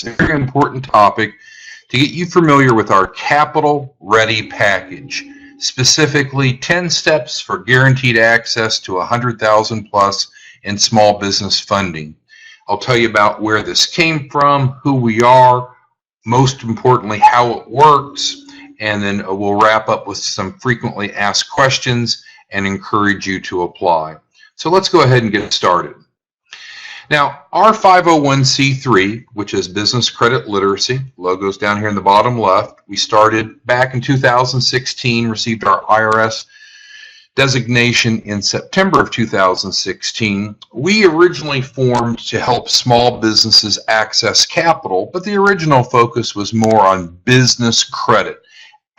a very important topic to get you familiar with our Capital Ready package, specifically 10 steps for guaranteed access to 100,000 plus in small business funding. I'll tell you about where this came from, who we are, most importantly, how it works, and then we'll wrap up with some frequently asked questions and encourage you to apply. So let's go ahead and get started. Now, our 501c3, which is Business Credit Literacy, logo's down here in the bottom left, we started back in 2016, received our IRS designation in September of 2016. We originally formed to help small businesses access capital, but the original focus was more on business credit,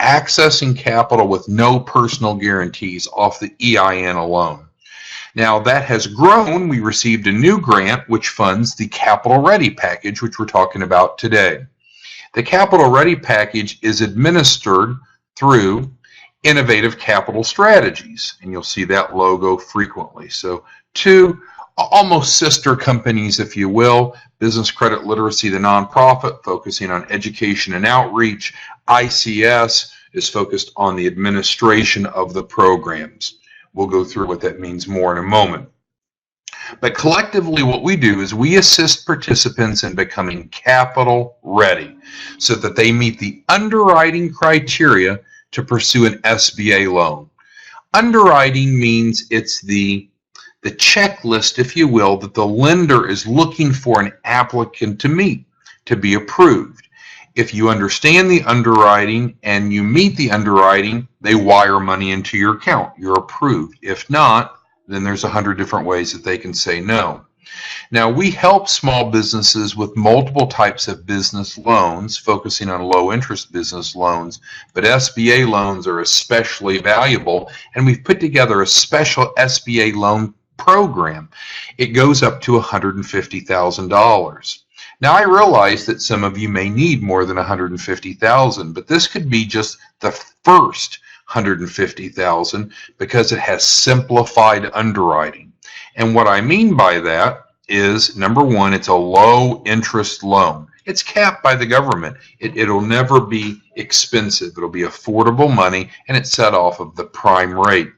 accessing capital with no personal guarantees off the EIN alone. Now that has grown. We received a new grant which funds the Capital Ready package, which we're talking about today. The Capital Ready package is administered through Innovative Capital Strategies, and you'll see that logo frequently. So two almost sister companies, if you will. Business Credit Literacy, the nonprofit, focusing on education and outreach. ICS is focused on the administration of the programs. We'll go through what that means more in a moment. But collectively, what we do is we assist participants in becoming capital ready so that they meet the underwriting criteria to pursue an SBA loan. Underwriting means it's the checklist, if you will, that the lender is looking for an applicant to meet to be approved. If you understand the underwriting and you meet the underwriting, they wire money into your account. You're approved. If not, then there's 100 different ways that they can say no. Now, we help small businesses with multiple types of business loans, focusing on low-interest business loans, but SBA loans are especially valuable, and we've put together a special SBA loan program. It goes up to $150,000. Now, I realize that some of you may need more than $150,000, but this could be just the first $150,000 because it has simplified underwriting. And what I mean by that is, number one, it's a low interest loan. It's capped by the government. It'll never be expensive. It'll be affordable money, and it's set off of the prime rate.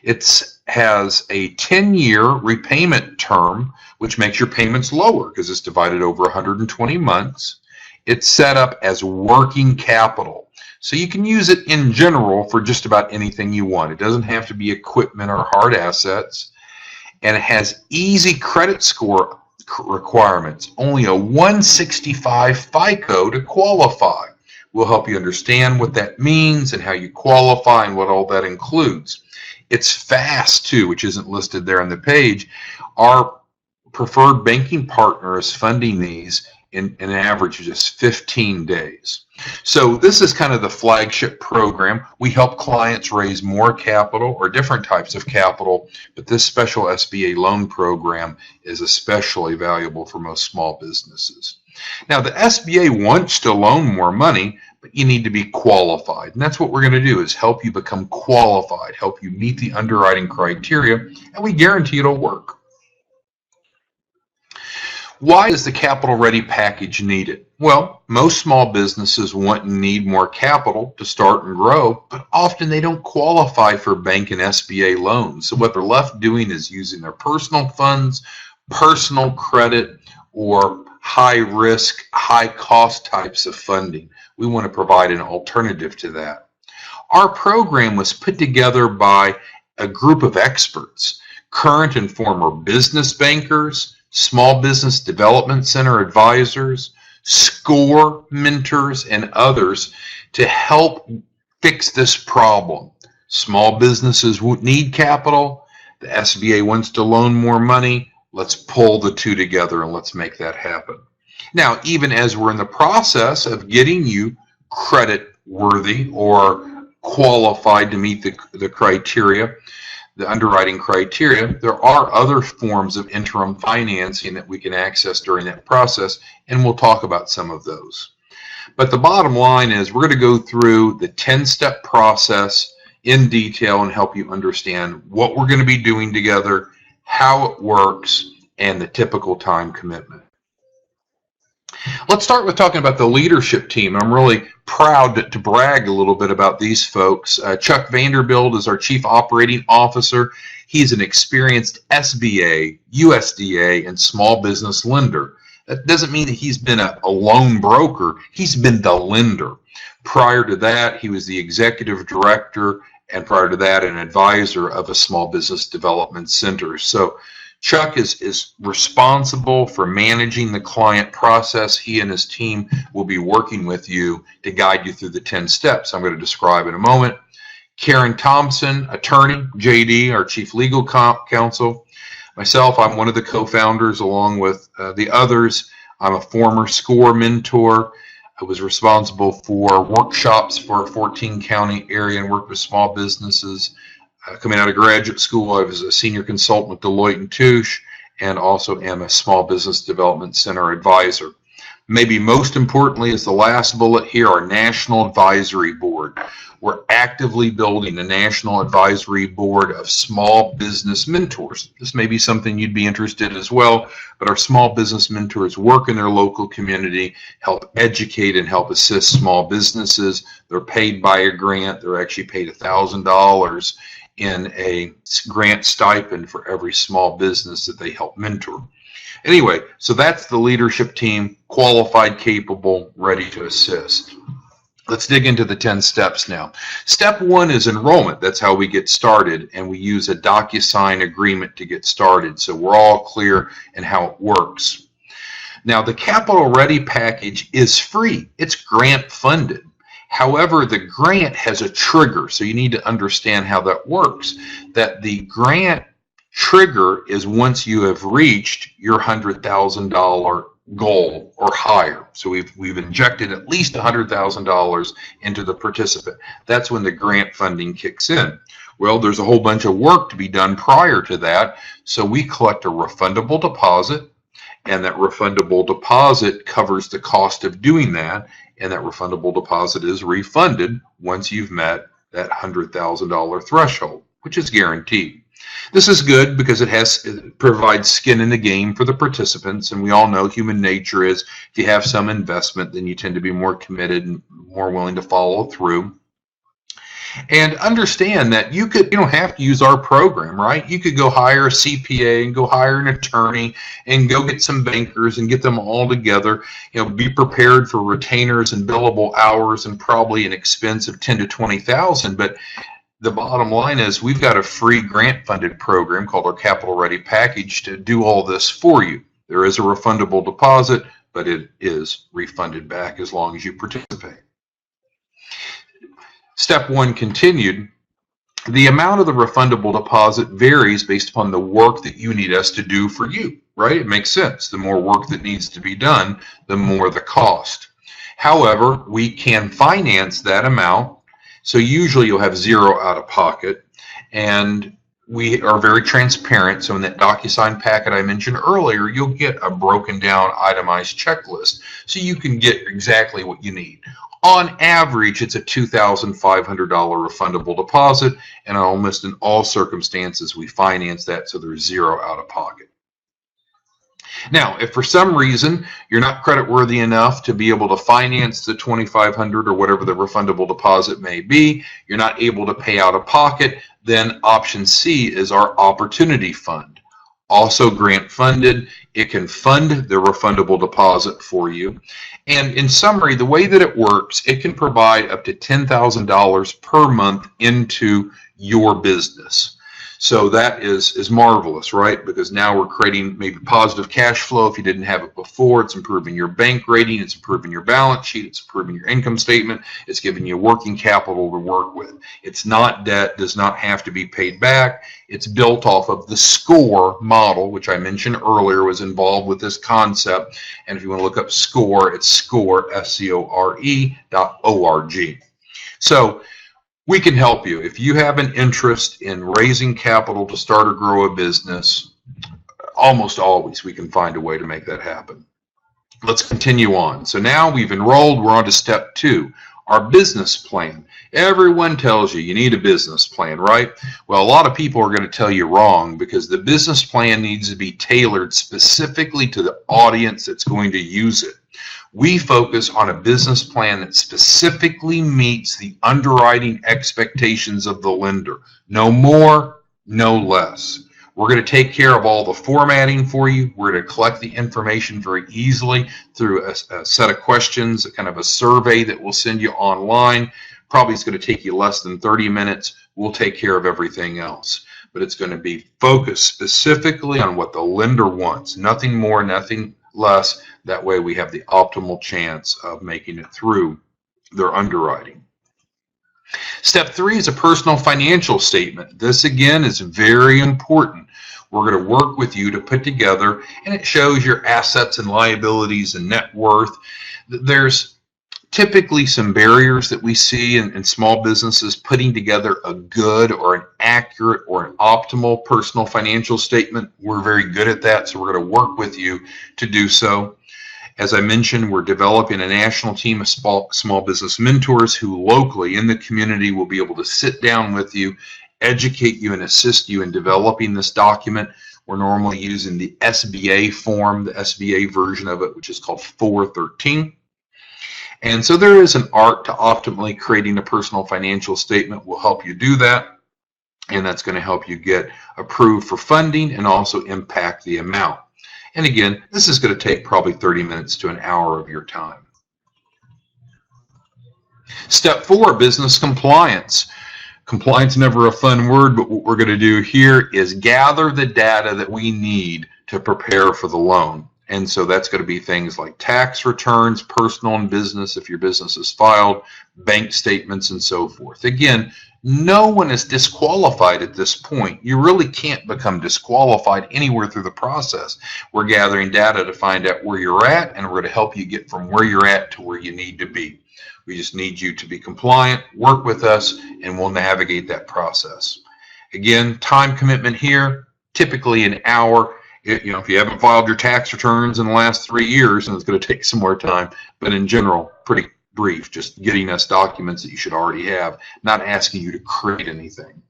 It has a 10-year repayment term, which makes your payments lower because it's divided over 120 months. It's set up as working capital. So you can use it in general for just about anything you want. It doesn't have to be equipment or hard assets. And it has easy credit score requirements, only a 165 FICO to qualify. We'll help you understand what that means and how you qualify and what all that includes. It's fast too, which isn't listed there on the page. Our preferred banking partner is funding these in an average of just 15 days. So this is kind of the flagship program. We help clients raise more capital or different types of capital, but this special SBA loan program is especially valuable for most small businesses. Now, the SBA wants to loan more money, but you need to be qualified. And that's what we're going to do, is help you become qualified, help you meet the underwriting criteria, and we guarantee it'll work. Why is the Capital Ready package needed? Well, most small businesses want and need more capital to start and grow, but often they don't qualify for bank and SBA loans. So what they're left doing is using their personal funds, personal credit, or high-risk, high-cost types of funding. We want to provide an alternative to that. Our program was put together by a group of experts, current and former business bankers, Small Business Development Center advisors, SCORE mentors, and others to help fix this problem. Small businesses need capital. The SBA wants to loan more money. Let's pull the two together and let's make that happen. Now, even as we're in the process of getting you credit worthy or qualified to meet the criteria, the underwriting criteria, there are other forms of interim financing that we can access during that process, and we'll talk about some of those. But the bottom line is we're going to go through the 10-step process in detail and help you understand what we're going to be doing together, how it works, and the typical time commitment. Let's start with talking about the leadership team. I'm really proud to brag a little bit about these folks. Chuck Vanderbilt is our Chief Operating Officer. He's an experienced SBA, USDA, and small business lender. That doesn't mean that he's been a loan broker. He's been the lender. Prior to that, he was the executive director, and prior to that, an advisor of a small business development center. So Chuck is responsible for managing the client process. He and his team will be working with you to guide you through the 10 steps I'm going to describe in a moment. Karen Thompson, attorney, JD, our chief legal counsel. Myself, I'm one of the co-founders along with the others. I'm a former SCORE mentor. I was responsible for workshops for a 14-county area and worked with small businesses. Coming out of graduate school, I was a senior consultant with Deloitte & Touche and also am a small business development center advisor. Maybe most importantly is the last bullet here, our National Advisory Board. We're actively building a National Advisory Board of small business mentors. This may be something you'd be interested in as well, but our small business mentors work in their local community, help educate and help assist small businesses. They're paid by a grant. They're actually paid $1,000 in a grant stipend for every small business that they help mentor. Anyway, so that's the leadership team, qualified, capable, ready to assist. Let's dig into the 10 steps now. Step 1 is enrollment. That's how we get started, and we use a DocuSign agreement to get started, so we're all clear in how it works. Now, the Capital Ready package is free. It's grant funded. However, the grant has a trigger, so you need to understand how that works. That the grant trigger is once you have reached your $100,000 goal or higher. So we've injected at least $100,000 into the participant. That's when the grant funding kicks in. Well, there's a whole bunch of work to be done prior to that, so we collect a refundable deposit, and that refundable deposit covers the cost of doing that, and that refundable deposit is refunded once you've met that $100,000 threshold, which is guaranteed. This is good because it provides skin in the game for the participants, and we all know human nature is if you have some investment, then you tend to be more committed and more willing to follow through. And understand that you don't have to use our program, right? You could go hire a CPA and go hire an attorney and go get some bankers and get them all together. Be prepared for retainers and billable hours and probably an expense of $10,000 to $20,000. But the bottom line is we've got a free grant-funded program called our Capital Ready package to do all this for you. There is a refundable deposit, but it is refunded back as long as you participate. Step 1 continued. The amount of the refundable deposit varies based upon the work that you need us to do for you, right? It makes sense. The more work that needs to be done, the more the cost. However, we can finance that amount. So usually you'll have zero out of pocket, and we are very transparent. So in that DocuSign packet I mentioned earlier, you'll get a broken down itemized checklist so you can get exactly what you need. On average, it's a $2,500 refundable deposit, and almost in all circumstances we finance that so there's zero out of pocket. Now, if for some reason you're not creditworthy enough to be able to finance the $2,500 or whatever the refundable deposit may be, you're not able to pay out of pocket, then option C is our Opportunity Fund. Also grant funded. It can fund the refundable deposit for you. And in summary, the way that it works, it can provide up to $10,000 per month into your business. So that is marvelous, right? Because now we're creating maybe positive cash flow if you didn't have it before. It's improving your bank rating. It's improving your balance sheet. It's improving your income statement. It's giving you working capital to work with. It's not debt, does not have to be paid back. It's built off of the SCORE model, which I mentioned earlier was involved with this concept. And if you want to look up SCORE, it's SCORE, SCORE.org. So we can help you. If you have an interest in raising capital to start or grow a business, almost always we can find a way to make that happen. Let's continue on. So now we've enrolled, we're on to step 2, our business plan. Everyone tells you need a business plan, right? Well, a lot of people are going to tell you wrong because the business plan needs to be tailored specifically to the audience that's going to use it. We focus on a business plan that specifically meets the underwriting expectations of the lender. No more, no less. We're going to take care of all the formatting for you. We're going to collect the information very easily through a set of questions, a kind of a survey that we'll send you online. Probably it's going to take you less than 30 minutes. We'll take care of everything else. But it's going to be focused specifically on what the lender wants. Nothing more, nothing less. That way we have the optimal chance of making it through their underwriting. Step 3 is a personal financial statement. This again is very important. We're going to work with you to put together, and it shows your assets and liabilities and net worth. There's typically some barriers that we see in small businesses putting together a good or an accurate or an optimal personal financial statement. We're very good at that, so we're going to work with you to do so. As I mentioned, we're developing a national team of small business mentors who locally in the community will be able to sit down with you, educate you, and assist you in developing this document. We're normally using the SBA form, the SBA version of it, which is called 413. And so there is an art to optimally creating a personal financial statement. We'll help you do that, and that's going to help you get approved for funding and also impact the amount. And again, this is going to take probably 30 minutes to an hour of your time. Step 4, business compliance. Compliance, never a fun word, but what we're going to do here is gather the data that we need to prepare for the loan. And so that's going to be things like tax returns, personal and business, if your business is filed, bank statements, and so forth. Again, no one is disqualified at this point. You really can't become disqualified anywhere through the process. We're gathering data to find out where you're at, and we're going to help you get from where you're at to where you need to be. We just need you to be compliant, work with us, and we'll navigate that process. Again, time commitment here, typically an hour. If you haven't filed your tax returns in the last 3 years, and it's going to take some more time, but in general, pretty brief, just getting us documents that you should already have, not asking you to create anything.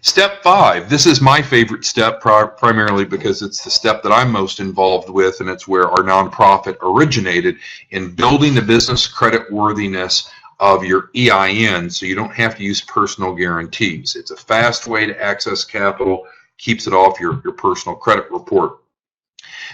Step 5, this is my favorite step primarily because it's the step that I'm most involved with, and it's where our nonprofit originated in building the business credit worthiness of your EIN so you don't have to use personal guarantees. It's a fast way to access capital, keeps it off your personal credit report.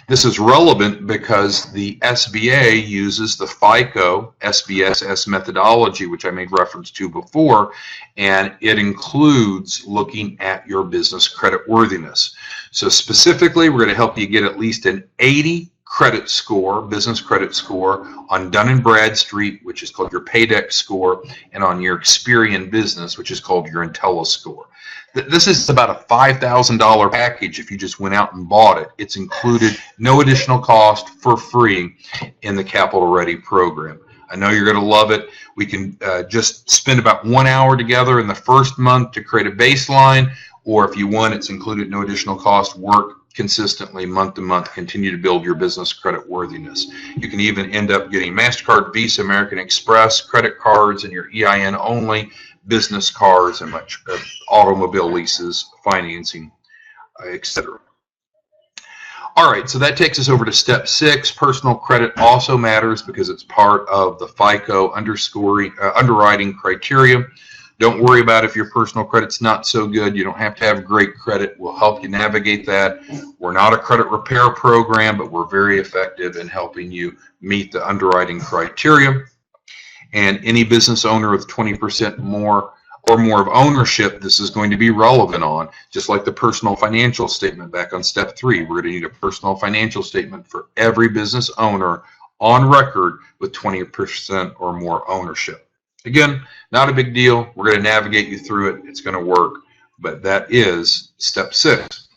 This is relevant because the SBA uses the FICO SBSS methodology, which I made reference to before, and it includes looking at your business credit worthiness. So specifically, we're going to help you get at least an 80 credit score, business credit score, on Dun & Bradstreet, which is called your Paydex score, and on your Experian Business, which is called your Intella score. This is about a $5,000 package if you just went out and bought it. It's included, no additional cost, for free in the Capital Ready program. I know you're going to love it. We can just spend about 1 hour together in the first month to create a baseline, or if you want, it's included, no additional cost, work consistently month to month, continue to build your business credit worthiness. You can even end up getting MasterCard, Visa, American Express, credit cards, and your EIN only, business cards, and much automobile leases, financing, etc. All right, so that takes us over to step 6. Personal credit also matters because it's part of the FICO underwriting criteria. Don't worry about if your personal credit's not so good. You don't have to have great credit. We'll help you navigate that. We're not a credit repair program, but we're very effective in helping you meet the underwriting criteria. And any business owner with 20% more or more of ownership, this is going to be relevant on, just like the personal financial statement back on step 3. We're going to need a personal financial statement for every business owner on record with 20% or more ownership. Again, not a big deal. We're going to navigate you through it. It's going to work, but that is step 6.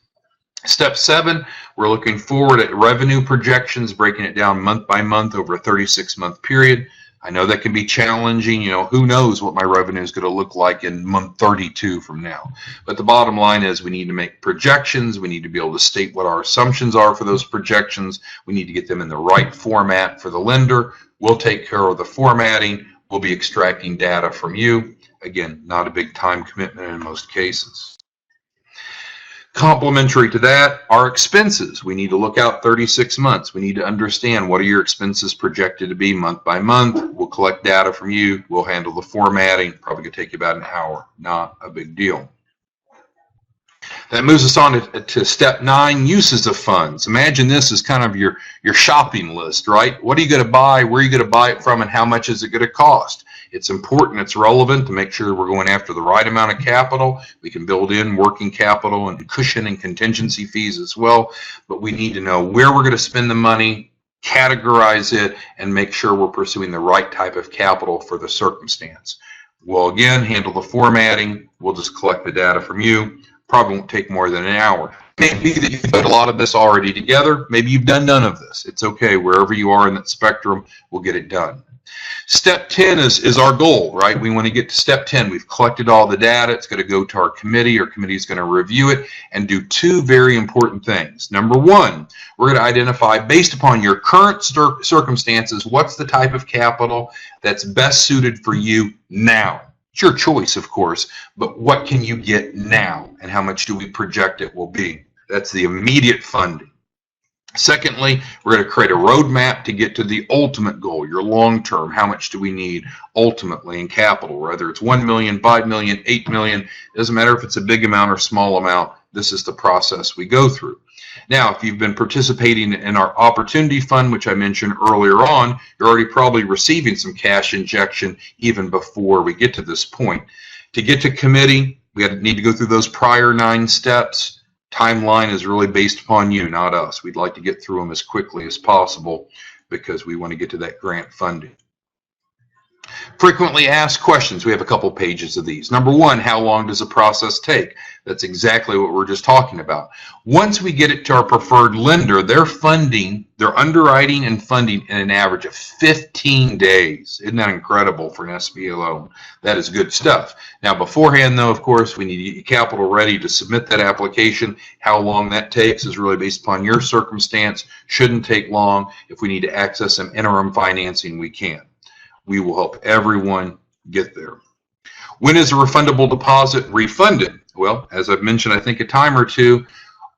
Step 7, we're looking forward at revenue projections, breaking it down month by month over a 36-month period. I know that can be challenging. Who knows what my revenue is going to look like in month 32 from now. But the bottom line is we need to make projections. We need to be able to state what our assumptions are for those projections. We need to get them in the right format for the lender. We'll take care of the formatting. We'll be extracting data from you. Again, not a big time commitment in most cases. Complementary to that are expenses. We need to look out 36 months. We need to understand what are your expenses projected to be month by month. We'll collect data from you. We'll handle the formatting. Probably could take you about an hour. Not a big deal. That moves us on to step 9, uses of funds. Imagine this as kind of your shopping list, right? What are you going to buy? Where are you going to buy it from? And how much is it going to cost? It's important, it's relevant to make sure we're going after the right amount of capital. We can build in working capital and cushion and contingency fees as well, but we need to know where we're going to spend the money, categorize it, and make sure we're pursuing the right type of capital for the circumstance. We'll again handle the formatting. We'll just collect the data from you. Probably won't take more than an hour. Maybe that you've put a lot of this already together. Maybe you've done none of this. It's okay. Wherever you are in that spectrum, we'll get it done. Step 10 is our goal, right? We want to get to step 10. We've collected all the data. It's going to go to our committee. Our committee is going to review it and do 2 very important things. Number 1, we're going to identify, based upon your current circumstances, what's the type of capital that's best suited for you now. It's your choice, of course, but what can you get now, and how much do we project it will be? That's the immediate funding. Secondly, we're going to create a roadmap to get to the ultimate goal, your long-term. How much do we need ultimately in capital? Whether it's 1 million, 5 million, 8 million, it doesn't matter if it's a big amount or small amount. This is the process we go through. Now, if you've been participating in our opportunity fund, which I mentioned earlier on, you're already probably receiving some cash injection even before we get to this point. To get to committee, we need to go through those prior 9 steps. Timeline is really based upon you, not us. We'd like to get through them as quickly as possible because we want to get to that grant funding. Frequently asked questions. We have a couple pages of these. Number 1, how long does the process take? That's exactly what we're just talking about. Once we get it to our preferred lender, they're underwriting and funding in an average of 15 days. Isn't that incredible for an SBA loan? That is good stuff. Now, beforehand, though, of course, we need to get your capital ready to submit that application. How long that takes is really based upon your circumstance. Shouldn't take long. If we need to access some interim financing, we can. We will help everyone get there. When is a refundable deposit refunded? Well, as I've mentioned, I think a time or two,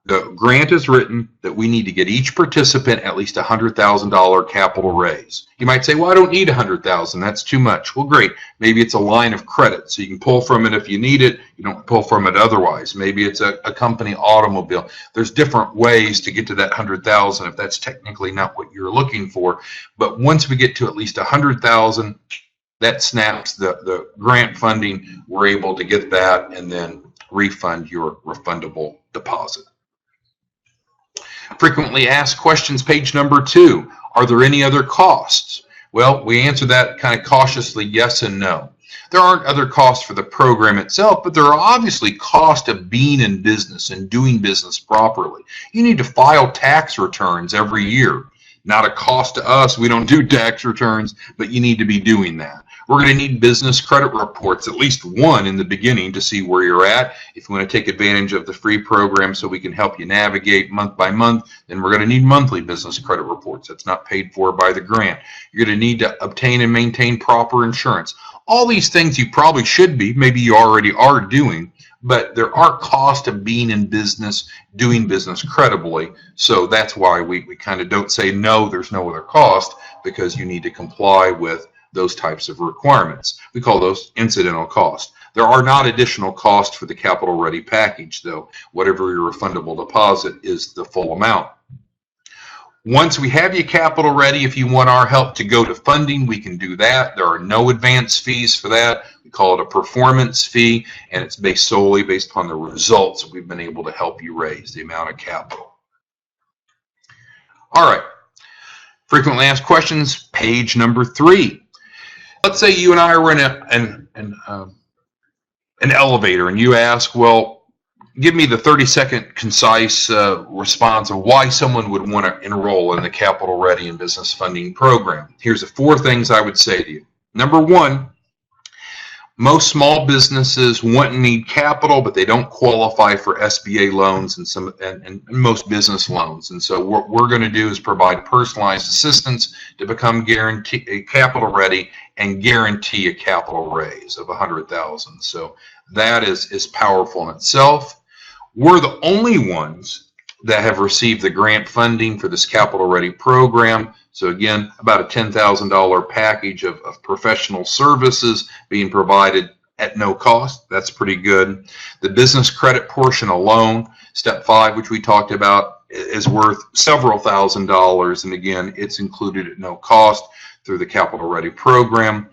the grant is written that we need to get each participant at least $100,000 capital raise. You might say, well, I don't need $100,000. That's too much. Well, great. Maybe it's a line of credit, so you can pull from it if you need it. You don't pull from it otherwise. Maybe it's a company automobile. There's different ways to get to that $100,000 if that's technically not what you're looking for. But once we get to at least $100,000, that snaps the grant funding. We're able to get that and then refund your refundable deposit. Frequently asked questions, page number 2. Are there any other costs? Well, we answer that kind of cautiously, yes and no. There aren't other costs for the program itself, but there are obviously costs of being in business and doing business properly. You need to file tax returns every year. Not a cost to us. We don't do tax returns, but you need to be doing that. We're going to need business credit reports, at least one in the beginning, to see where you're at. If you want to take advantage of the free program so we can help you navigate month by month, then we're going to need monthly business credit reports. That's not paid for by the grant. You're going to need to obtain and maintain proper insurance. All these things you probably should be, maybe you already are doing, but there are costs of being in business, doing business credibly. So that's why we kind of don't say no, there's no other cost, because you need to comply with those types of requirements. We call those incidental costs. There are not additional costs for the Capital Ready package, though. Whatever your refundable deposit is the full amount. Once we have you capital ready, if you want our help to go to funding, we can do that. There are no advance fees for that. We call it a performance fee, and it's based solely upon the results we've been able to help you raise, the amount of capital. All right. Frequently asked questions, page number 3. Let's say you and I are in an elevator, and you ask, well, give me the 30-second concise response of why someone would want to enroll in the Capital Ready and Business Funding Program. Here's the 4 things I would say to you. Number 1, most small businesses want and need capital, but they don't qualify for SBA loans and most business loans. And so what we're going to do is provide personalized assistance to become capital ready and guarantee a capital raise of $100,000. So that is powerful in itself. We're the only ones that have received the grant funding for this Capital Ready program. So again, about a $10,000 package of professional services being provided at no cost. That's pretty good. The business credit portion alone, step 5, which we talked about, is worth several $1,000s. And again, it's included at no cost through the Capital Ready program.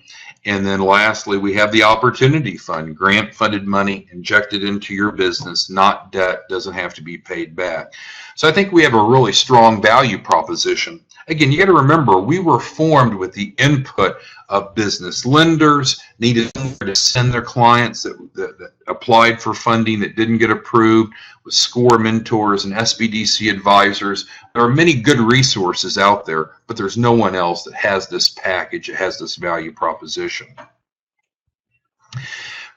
And then lastly, we have the Opportunity Fund, grant funded money injected into your business, not debt, doesn't have to be paid back. So I think we have a really strong value proposition. Again, you got to remember, we were formed with the input of business lenders, needed to send their clients that applied for funding that didn't get approved, with SCORE mentors and SBDC advisors. There are many good resources out there, but there's no one else that has this package, that has this value proposition.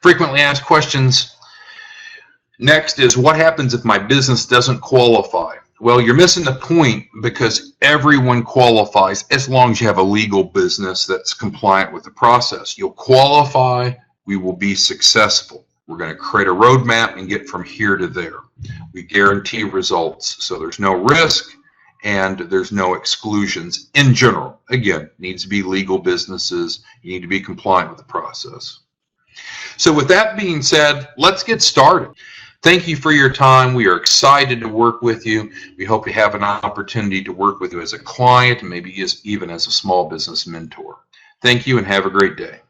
Frequently asked questions. Next is, what happens if my business doesn't qualify? Well, you're missing the point, because everyone qualifies as long as you have a legal business that's compliant with the process. You'll qualify, we will be successful. We're going to create a roadmap and get from here to there. We guarantee results, so there's no risk and there's no exclusions in general. Again, it needs to be legal businesses. You need to be compliant with the process. So with that being said, let's get started. Thank you for your time. We are excited to work with you. We hope you have an opportunity to work with you as a client and maybe even as a small business mentor. Thank you and have a great day.